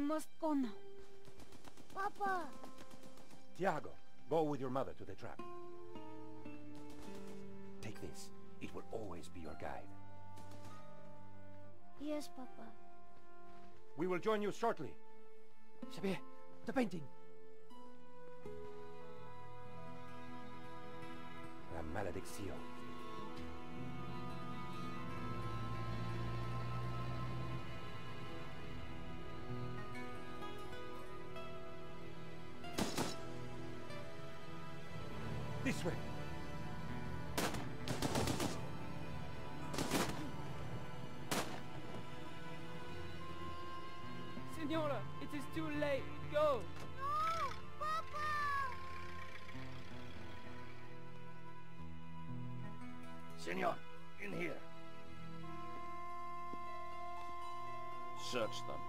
must go now. Papa! Tiago, go with your mother to the trap. Take this. It will always be your guide. Yes, Papa. We will join you shortly. Xavier, the painting. La maledicción. This way. Senora, it is too late. Go. No! Papa! Senor, in here. Search them.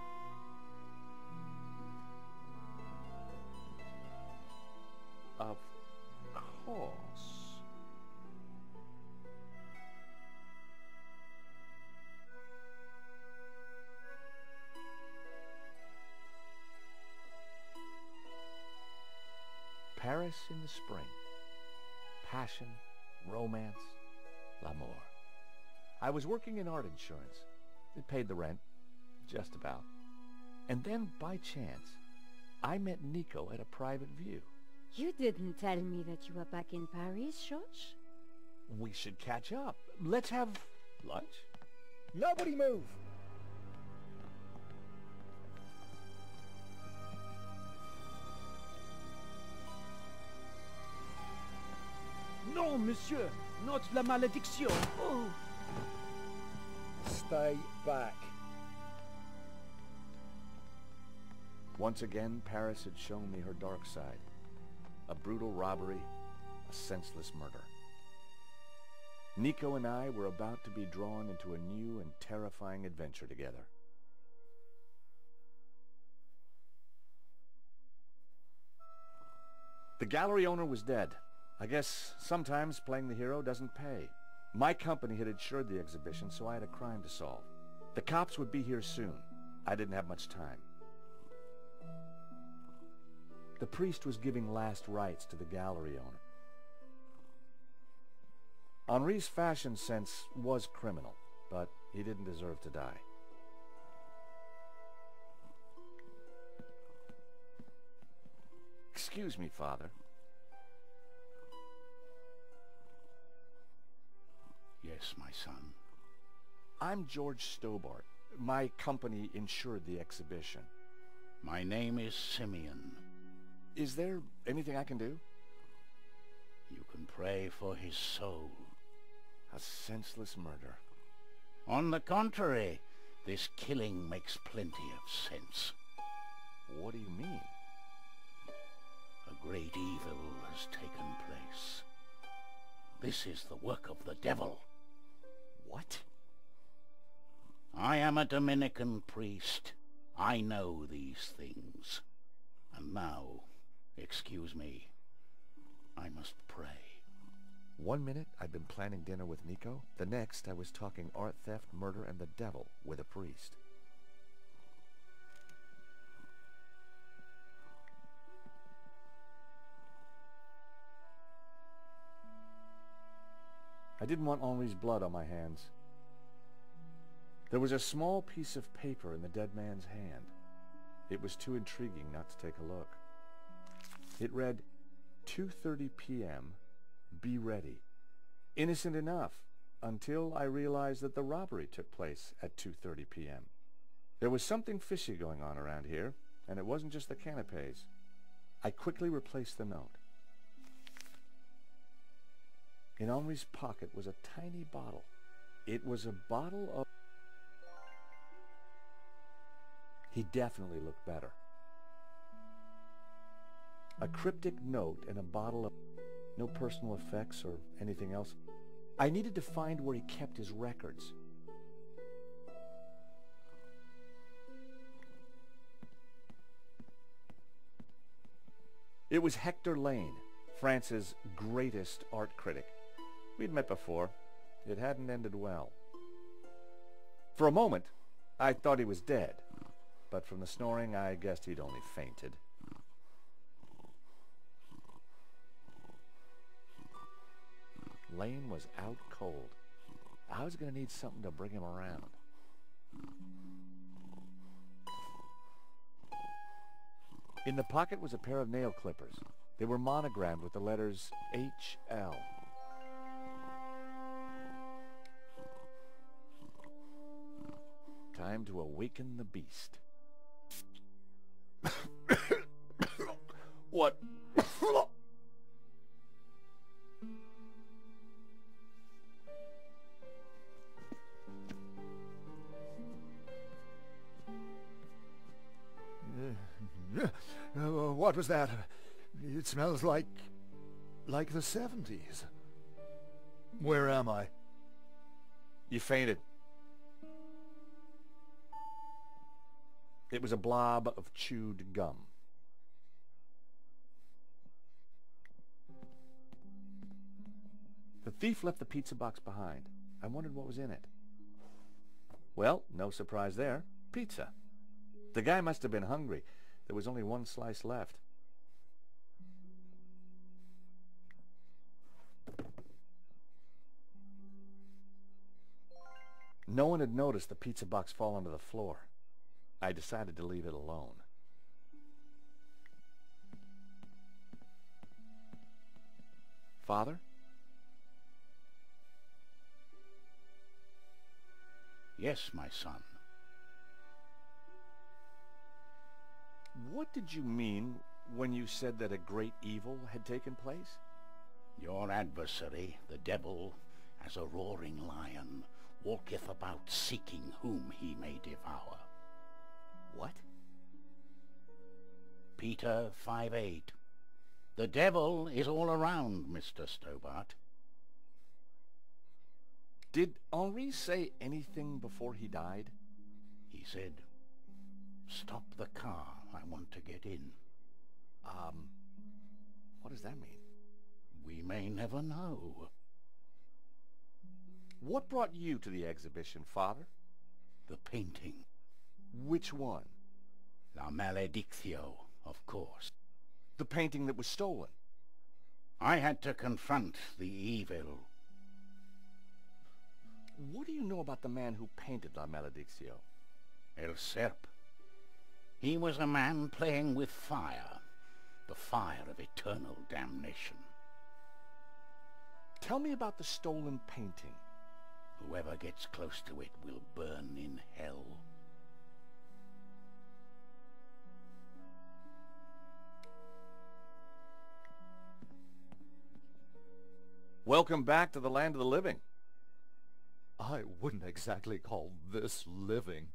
Of course. Paris in the spring. Passion, romance, l'amour. I was working in art insurance. It paid the rent, just about. And then, by chance, I met Nico at a private view. You didn't tell me that you were back in Paris, George? We should catch up. Let's have lunch. Nobody move! No, monsieur. Not la malédiction. Oh! Stay back. Once again, Paris had shown me her dark side. A brutal robbery, a senseless murder. Nico and I were about to be drawn into a new and terrifying adventure together. The gallery owner was dead. I guess sometimes playing the hero doesn't pay. My company had insured the exhibition, so I had a crime to solve. The cops would be here soon. I didn't have much time. The priest was giving last rites to the gallery owner. Henri's fashion sense was criminal, but he didn't deserve to die. Excuse me, Father. Yes, my son. I'm George Stobbart. My company insured the exhibition. My name is Simeon. Is there anything I can do? You can pray for his soul. A senseless murder. On the contrary, this killing makes plenty of sense. What do you mean? A great evil has taken place. This is the work of the devil. What? I am a Dominican priest. I know these things. And now, excuse me, I must pray. 1 minute I'd been planning dinner with Nico. The next I was talking art theft, murder, and the devil with a priest. I didn't want Henri's blood on my hands. There was a small piece of paper in the dead man's hand. It was too intriguing not to take a look. It read, 2:30 p.m., be ready. Innocent enough, until I realized that the robbery took place at 2:30 p.m. There was something fishy going on around here, and it wasn't just the canapes. I quickly replaced the note. In Henri's pocket was a tiny bottle. It was a bottle of... He definitely looked better. A cryptic note and a bottle of... No personal effects or anything else. I needed to find where he kept his records. It was Hector Lane, France's greatest art critic. We'd met before. It hadn't ended well. For a moment, I thought he was dead. but from the snoring I guessed he'd only fainted. Lane was out cold. I was going to need something to bring him around. In the pocket was a pair of nail clippers. They were monogrammed with the letters HL. Time to awaken the beast. What? What was that? It smells like the 70s. Where am I? You fainted. It was a blob of chewed gum. The thief left the pizza box behind. I wondered what was in it. Well, no surprise there. Pizza. The guy must have been hungry. There was only one slice left. No one had noticed the pizza box fall onto the floor. I decided to leave it alone. Father? Yes, my son. What did you mean when you said that a great evil had taken place? Your adversary, the devil, as a roaring lion, walketh about seeking whom he may devour. What? Peter 5:8. The devil is all around, Mr. Stobbart. Did Henri say anything before he died? He said, "Stop the car, I want to get in." What does that mean? We may never know. What brought you to the exhibition, Father? The painting. Which one? La Maledictio, of course. The painting that was stolen. I had to confront the evil. What do you know about the man who painted La Maledictio? El Serp. He was a man playing with fire, the fire of eternal damnation. Tell me about the stolen painting. Whoever gets close to it will burn in hell. Welcome back to the land of the living. I wouldn't exactly call this living.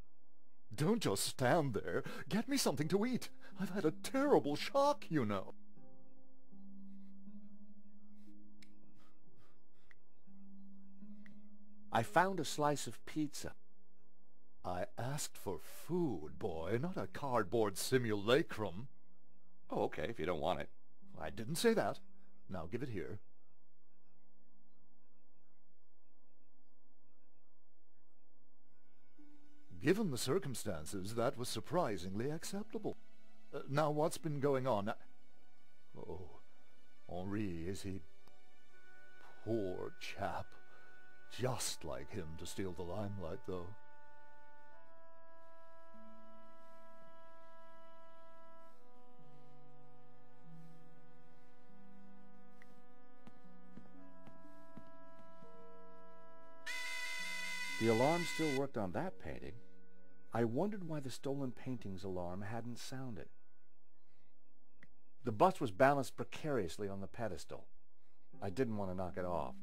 Don't just stand there. Get me something to eat. I've had a terrible shock, you know. I found a slice of pizza. I asked for food, boy, not a cardboard simulacrum. Oh, okay, if you don't want it. I didn't say that. Now give it here. Given the circumstances, that was surprisingly acceptable. Now, what's been going on? Oh, Henri, is he... Poor chap. Just like him to steal the limelight, though. The alarm still worked on that painting. I wondered why the stolen painting's alarm hadn't sounded. The bust was balanced precariously on the pedestal. I didn't want to knock it off.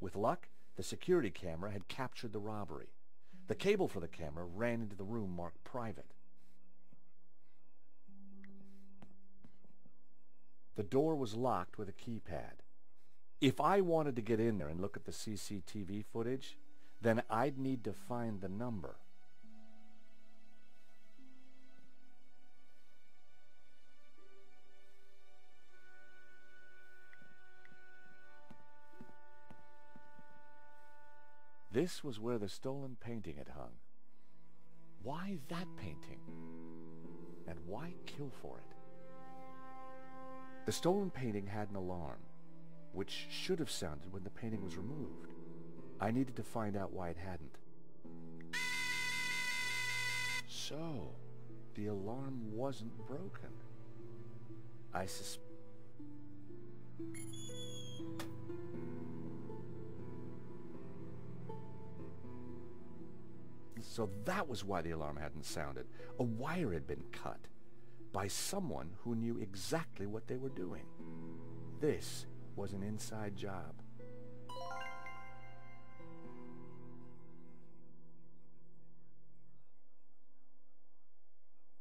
With luck, the security camera had captured the robbery. The cable for the camera ran into the room marked private. The door was locked with a keypad. If I wanted to get in there and look at the CCTV footage, then I'd need to find the number. This was where the stolen painting had hung. Why that painting? And why kill for it? The stolen painting had an alarm, which should have sounded when the painting was removed. I needed to find out why it hadn't. So, the alarm wasn't broken. I So that was why the alarm hadn't sounded. A wire had been cut by someone who knew exactly what they were doing. This was an inside job.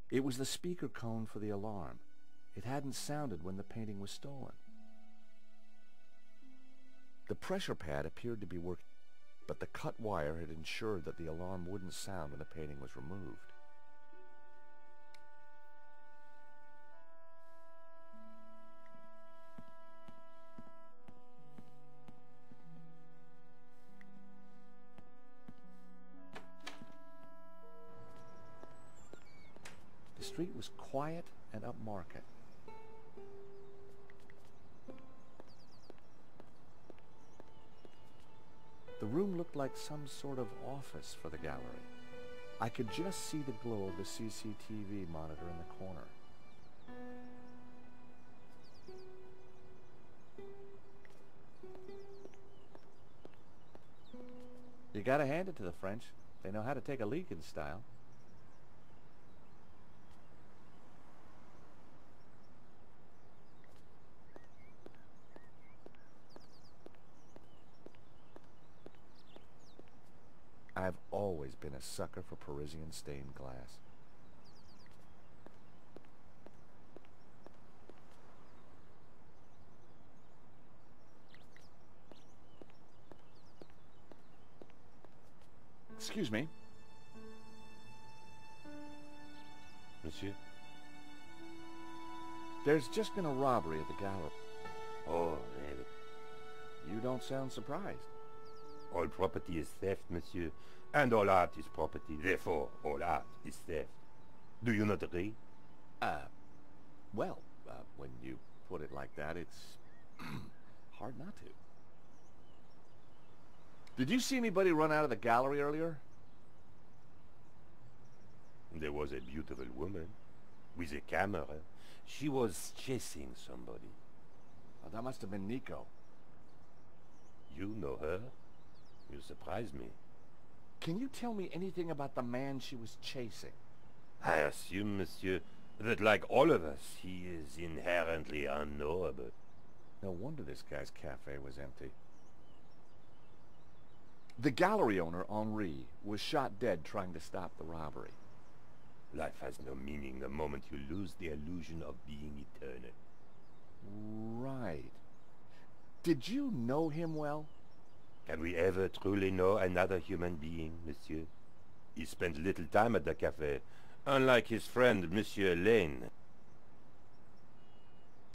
It was the speaker cone for the alarm. It hadn't sounded when the painting was stolen. The pressure pad appeared to be working, but the cut wire had ensured that the alarm wouldn't sound when the painting was removed. The street was quiet and upmarket. The room looked like some sort of office for the gallery. I could just see the glow of the CCTV monitor in the corner. You gotta hand it to the French. They know how to take a leak in style. I've always been a sucker for Parisian stained glass. Excuse me. Monsieur? There's just been a robbery at the gallery. Oh, really? You don't sound surprised. All property is theft, monsieur. And all art is property. Therefore, all art is theft. Do you not agree? Well, when you put it like that, it's hard not to. Did you see anybody run out of the gallery earlier? There was a beautiful woman with a camera. She was chasing somebody. Oh, that must have been Nico. You know her? You surprise me. Can you tell me anything about the man she was chasing? I assume, monsieur, that like all of us, he is inherently unknowable. No wonder this guy's cafe was empty. The gallery owner, Henri, was shot dead trying to stop the robbery. Life has no meaning the moment you lose the illusion of being eternal. Right. Did you know him well? Can we ever truly know another human being, monsieur? He spent little time at the cafe, unlike his friend, Monsieur Lane.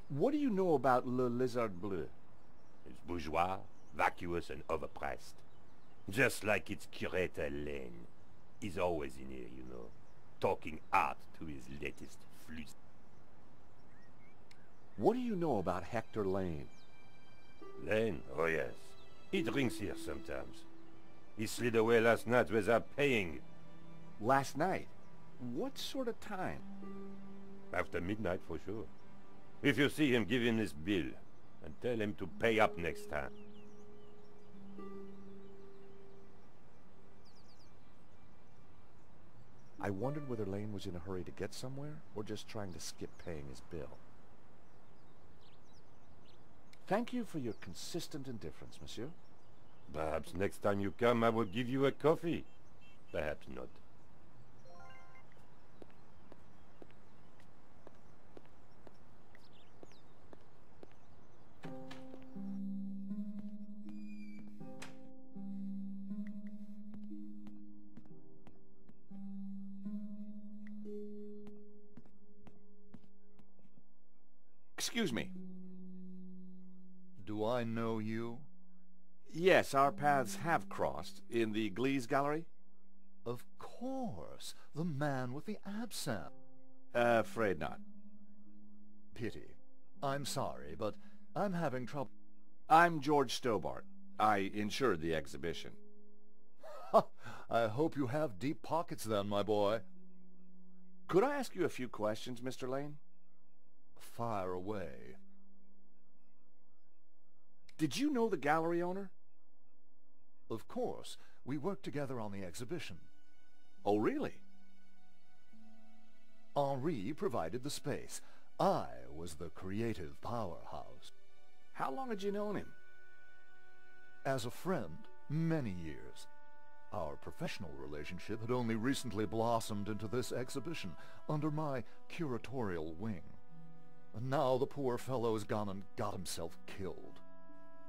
What do you know about Le Lizard Bleu? It's bourgeois, vacuous, and overpriced. Just like its curator Lane. He's always in here, you know, talking art to his latest flus. What do you know about Hector Lane? Lane? Oh yes. He drinks here sometimes. He slid away last night without paying. Last night? What sort of time? After midnight for sure. If you see him, give him this bill and tell him to pay up next time. I wondered whether Lane was in a hurry to get somewhere or just trying to skip paying his bill. Thank you for your consistent indifference, monsieur. Perhaps next time you come I will give you a coffee. Perhaps not. Excuse me. Do I know you? Yes, our paths have crossed. In the Glees Gallery? Of course, the man with the absinthe. Afraid not. Pity. I'm sorry, but I'm having trouble. I'm George Stobbart. I insured the exhibition. I hope you have deep pockets then, my boy. Could I ask you a few questions, Mr. Lane? Fire away. Did you know the gallery owner? Of course. We worked together on the exhibition. Oh, really? Henri provided the space. I was the creative powerhouse. How long had you known him? As a friend, many years. Our professional relationship had only recently blossomed into this exhibition, under my curatorial wing. And now the poor fellow's gone and got himself killed.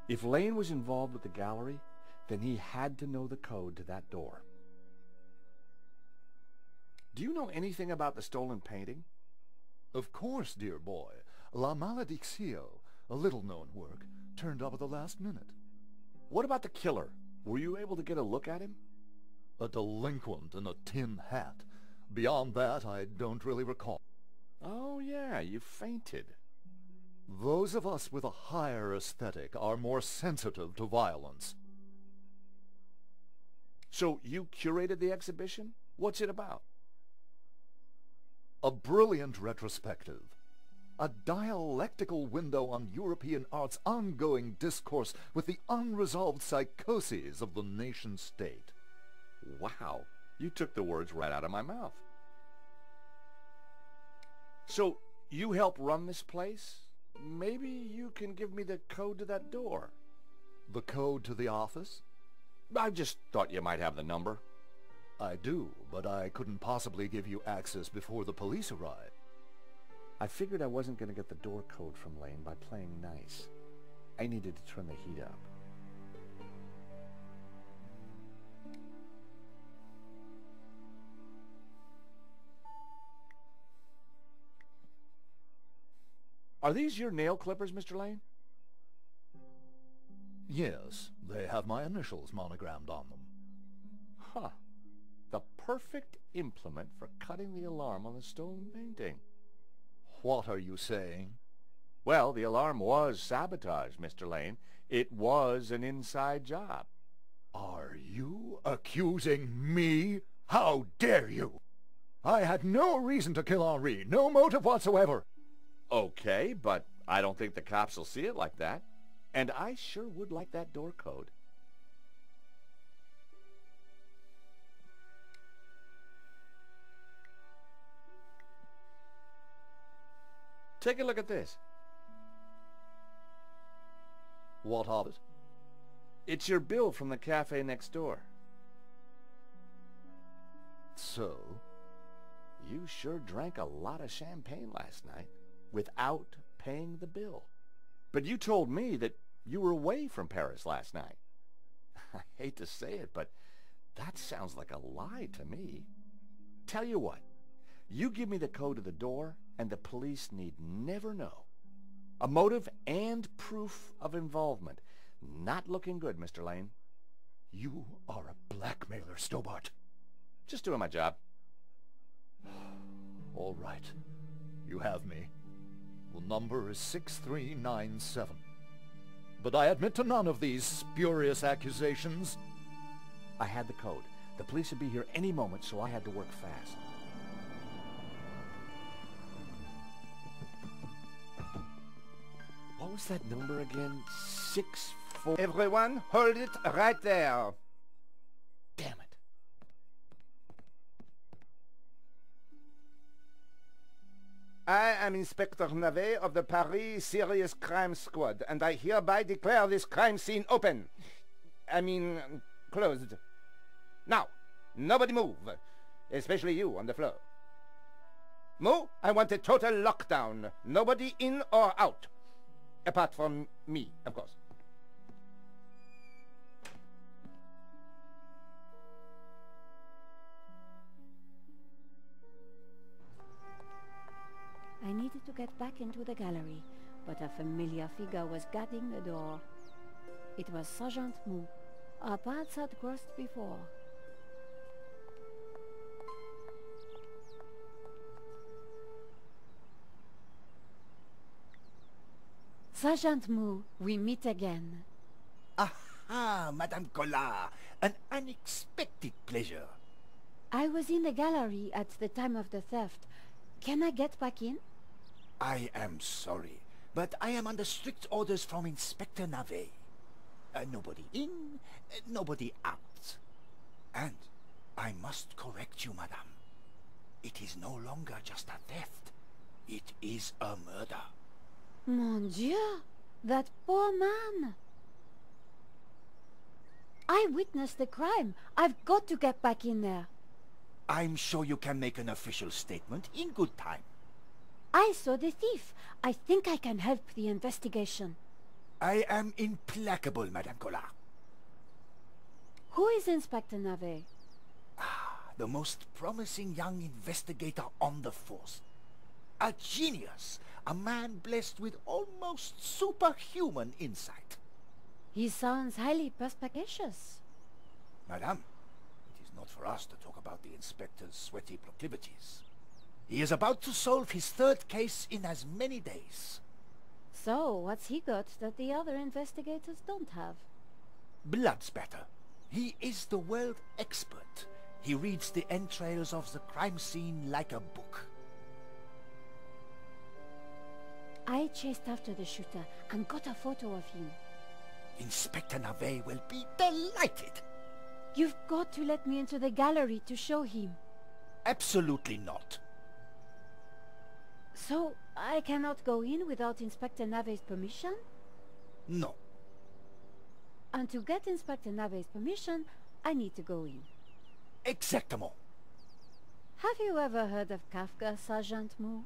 If Lane was involved with the gallery, then he had to know the code to that door. Do you know anything about the stolen painting? Of course, dear boy. La Maledictio, a little-known work, turned up at the last minute. What about the killer? Were you able to get a look at him? A delinquent in a tin hat. Beyond that, I don't really recall. Oh, yeah, you fainted. Those of us with a higher aesthetic are more sensitive to violence. So you curated the exhibition? What's it about? A brilliant retrospective. A dialectical window on European art's ongoing discourse with the unresolved psychoses of the nation-state. Wow, you took the words right out of my mouth. So, you help run this place? Maybe you can give me the code to that door. The code to the office? I just thought you might have the number. I do, but I couldn't possibly give you access before the police arrive. I figured I wasn't going to get the door code from Lane by playing nice. I needed to turn the heat up. Are these your nail clippers, Mr. Lane? Yes, they have my initials monogrammed on them. Huh. The perfect implement for cutting the alarm on the stolen painting. What are you saying? Well, the alarm was sabotage, Mr. Lane. It was an inside job. Are you accusing me? How dare you? I had no reason to kill Henri, no motive whatsoever. Okay, but I don't think the cops will see it like that. And I sure would like that door code. Take a look at this. What of it? It's your bill from the cafe next door. So? You sure drank a lot of champagne last night without paying the bill. But you told me that you were away from Paris last night. I hate to say it, but that sounds like a lie to me. Tell you what, you give me the code to the door, and the police need never know. A motive and proof of involvement. Not looking good, Mr. Lane. You are a blackmailer, Stobbart. Just doing my job. All right. You have me. The number is 6397. But I admit to none of these spurious accusations. I had the code. The police would be here any moment, so I had to work fast. What was that number again? 64... Everyone, hold it right there. Damn it. I am Inspector Navet of the Paris Serious Crime Squad, and I hereby declare this crime scene open. Closed. Now, nobody move, especially you on the floor. Mo, I want a total lockdown. Nobody in or out. Apart from me, of course. I needed to get back into the gallery, but a familiar figure was guarding the door. It was Sergeant Mu. Our paths had crossed before. Sergeant Mu, we meet again. Aha, Madame Collard. An unexpected pleasure. I was in the gallery at the time of the theft. Can I get back in? I am sorry, but I am under strict orders from Inspector Navet. Nobody in, nobody out. And I must correct you, madame. It is no longer just a theft. It is a murder. Mon Dieu! That poor man! I witnessed the crime. I've got to get back in there. I'm sure you can make an official statement in good time. I saw the thief. I think I can help the investigation. I am implacable, Madame Collard. Who is Inspector Navet? The most promising young investigator on the force. A genius. A man blessed with almost superhuman insight. He sounds highly perspicacious. Madame, it is not for us to talk about the inspector's sweaty proclivities. He is about to solve his third case in as many days. So, what's he got that the other investigators don't have? Blood spatter. He is the world expert. He reads the entrails of the crime scene like a book. I chased after the shooter and got a photo of him. Inspector Navet will be delighted. You've got to let me into the gallery to show him. Absolutely not. So, I cannot go in without Inspector Navet's permission? No. And to get Inspector Navet's permission, I need to go in. Exactement. Have you ever heard of Kafka, Sergeant Mu?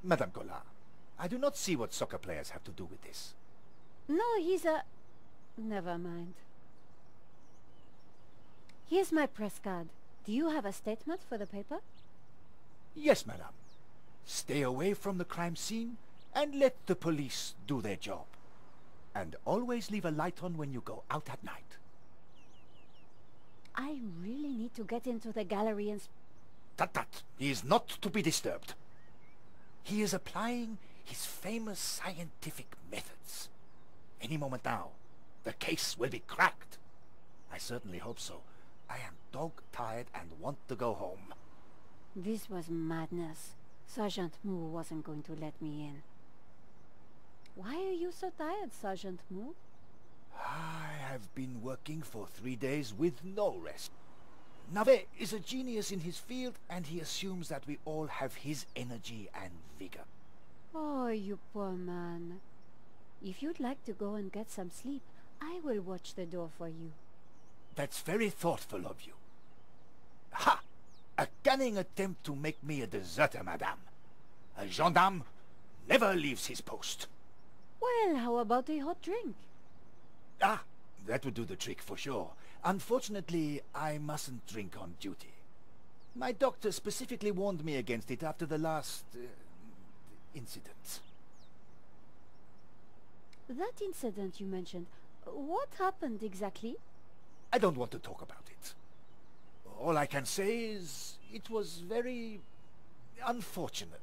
Madame Collard, I do not see what soccer players have to do with this. No, he's a... Never mind. Here's my press card. Do you have a statement for the paper? Yes, madame. Stay away from the crime scene and let the police do their job. And always leave a light on when you go out at night. I really need to get into the gallery and... Tut. He is not to be disturbed. He is applying his famous scientific methods. Any moment now, the case will be cracked. I certainly hope so. I am dog-tired and want to go home. This was madness. Sergeant Mu wasn't going to let me in. Why are you so tired, Sergeant Mu? I have been working for 3 days with no rest. Navet is a genius in his field, and he assumes that we all have his energy and vigor. Oh, you poor man. If you'd like to go and get some sleep, I will watch the door for you. That's very thoughtful of you. Ha! A cunning attempt to make me a deserter, madame. A gendarme never leaves his post. Well, how about a hot drink? Ah, that would do the trick for sure. Unfortunately, I mustn't drink on duty. My doctor specifically warned me against it after the last... incident. That incident you mentioned, what happened exactly? I don't want to talk about it. All I can say is it was very unfortunate.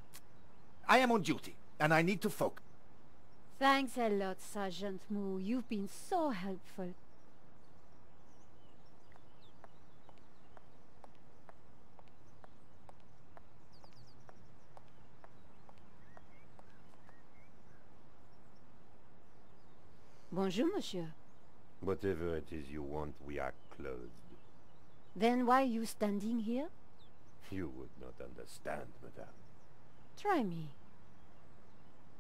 I am on duty, and I need to focus. Thanks a lot, Sergeant Mu. You've been so helpful. Bonjour, monsieur. Whatever it is you want, we are closed. Then why are you standing here? You would not understand, madame. Try me.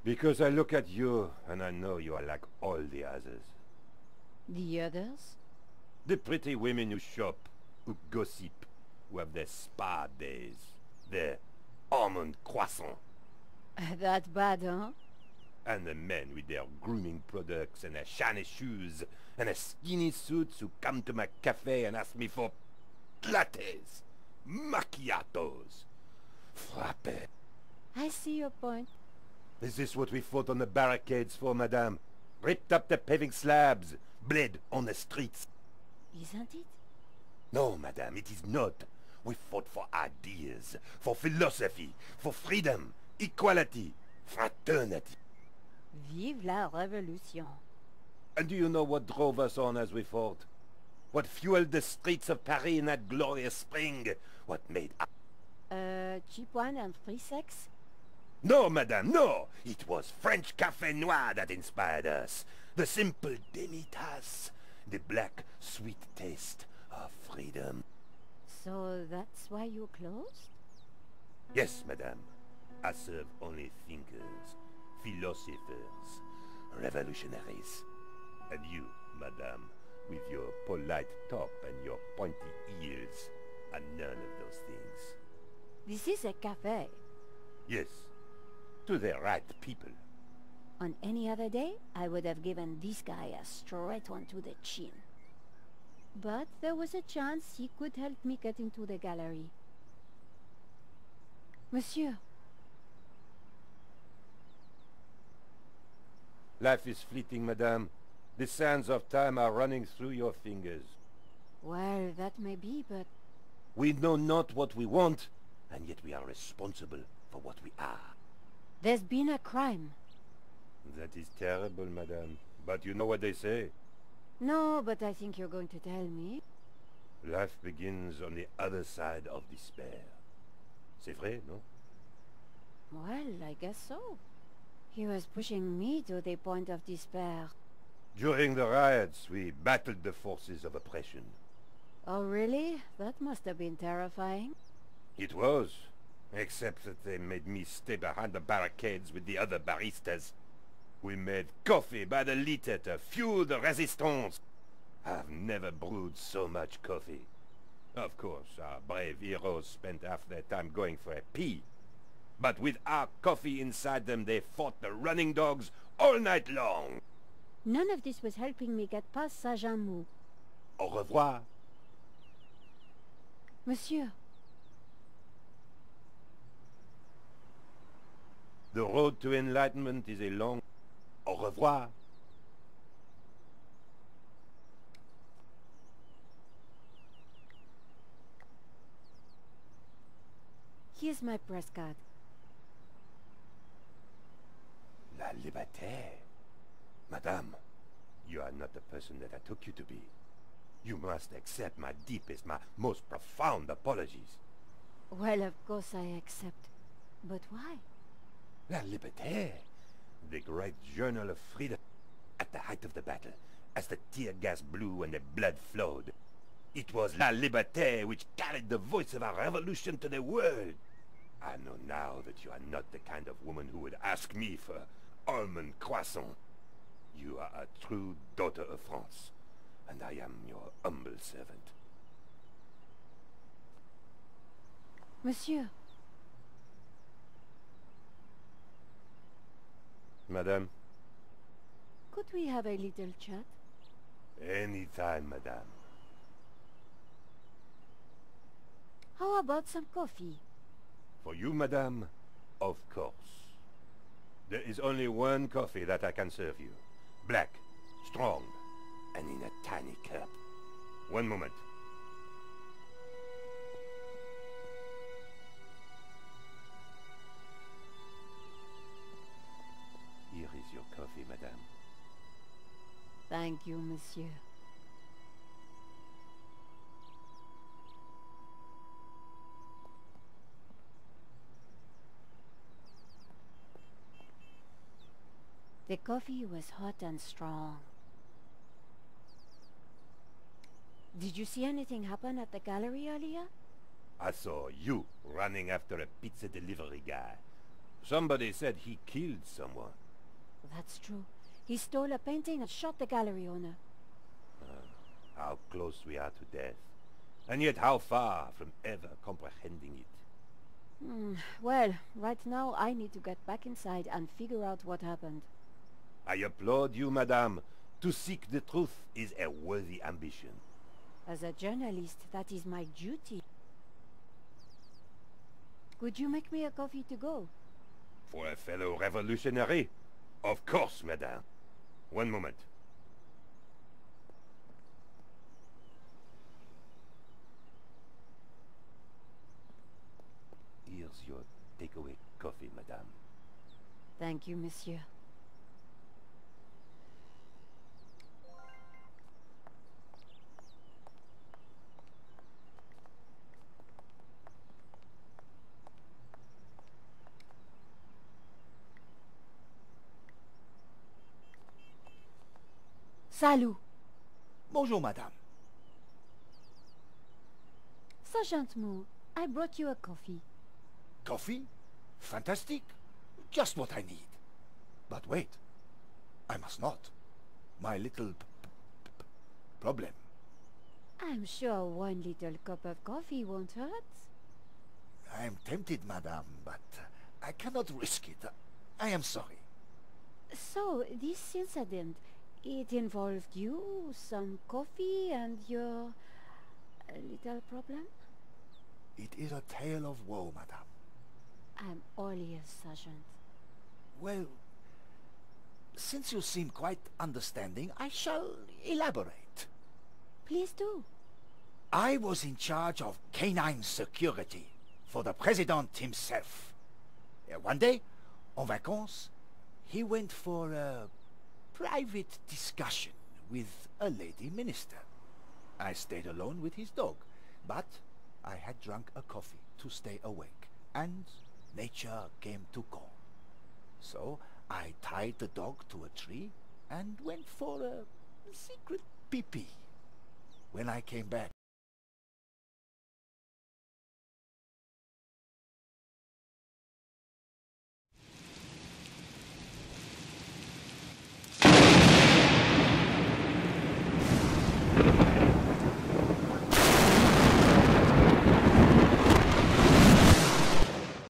Because I look at you, and I know you are like all the others. The others? The pretty women who shop, who gossip, who have their spa days, their almond croissant. That bad, huh? And the men with their grooming products and their shiny shoes and their skinny suits who come to my cafe and ask me for lattes, macchiatos, frappe. I see your point. Is this what we fought on the barricades for, madame? Ripped up the paving slabs, Bled on the streets. Isn't it? No, madame, it is not. We fought for ideas, for philosophy, for freedom, equality, fraternity. Vive la révolution. And do you know what drove us on as we fought? What fueled the streets of Paris in that glorious spring? What made us... Cheap wine and free sex? No, madame, no! It was French café noir that inspired us. The simple demi-tasse. The black, sweet taste of freedom. So that's why you closed? Yes, madame. I serve only thinkers, philosophers, revolutionaries. And you, madame, with your polite top and your pointy ears, are none of those things. This is a cafe. Yes, to the right people. On any other day, I would have given this guy a straight one to the chin. But there was a chance he could help me get into the gallery. Monsieur. Life is fleeting, madame. The sands of time are running through your fingers. Well, that may be, but... We know not what we want, and yet we are responsible for what we are. There's been a crime. That is terrible, madame. But you know what they say. No, but I think you're going to tell me. Life begins on the other side of despair. C'est vrai, no? Well, I guess so. He was pushing me to the point of despair. During the riots, we battled the forces of oppression. Oh, really? That must have been terrifying. It was. Except that they made me stay behind the barricades with the other baristas. We made coffee by the liter to fuel the resistance. I've never brewed so much coffee. Of course, our brave heroes spent half their time going for a pee. But with our coffee inside them, they fought the running dogs all night long. None of this was helping me get past Saint-Jean-Mou. Au revoir. Monsieur. The road to enlightenment is a long... Au revoir. Here's my press card. La liberté. Madame, you are not the person that I took you to be. You must accept my deepest, my most profound apologies. Well, of course I accept. But why? La liberté. The great journal of freedom. At the height of the battle, as the tear gas blew and the blood flowed, it was La Liberté which carried the voice of our revolution to the world. I know now that you are not the kind of woman who would ask me for almond croissant. You are a true daughter of France, and I am your humble servant. Monsieur. Madame? Could we have a little chat? Any time, madame. How about some coffee? For you, madame, of course. There is only one coffee that I can serve you. Black, strong, and in a tiny cup. One moment. Here is your coffee, madame. Thank you, monsieur. The coffee was hot and strong. Did you see anything happen at the gallery earlier? I saw you running after a pizza delivery guy. Somebody said he killed someone. That's true. He stole a painting and shot the gallery owner. How close we are to death. And yet how far from ever comprehending it. Well, right now I need to get back inside and figure out what happened. I applaud you, madame. To seek the truth is a worthy ambition. As a journalist, that is my duty. Could you make me a coffee to go? For a fellow revolutionary? Of course, madame. One moment. Here's your takeaway coffee, madame. Thank you, monsieur. Salut! Bonjour, madame. Sergeant Moore, I brought you a coffee. Coffee? Fantastic. Just what I need. But wait. I must not. My little problem. I'm sure one little cup of coffee won't hurt. I am tempted, madame, but I cannot risk it. I am sorry. So, this incident, it involved you, some coffee, and your little problem? It is a tale of woe, madame. I'm all ears, Sergeant. Well, since you seem quite understanding, I shall elaborate. Please do. I was in charge of canine security for the President himself. One day, en vacances, he went for a private discussion with a lady minister. I stayed alone with his dog, but I had drunk a coffee to stay awake, and nature came to call. So I tied the dog to a tree and went for a secret pee-pee. When I came back,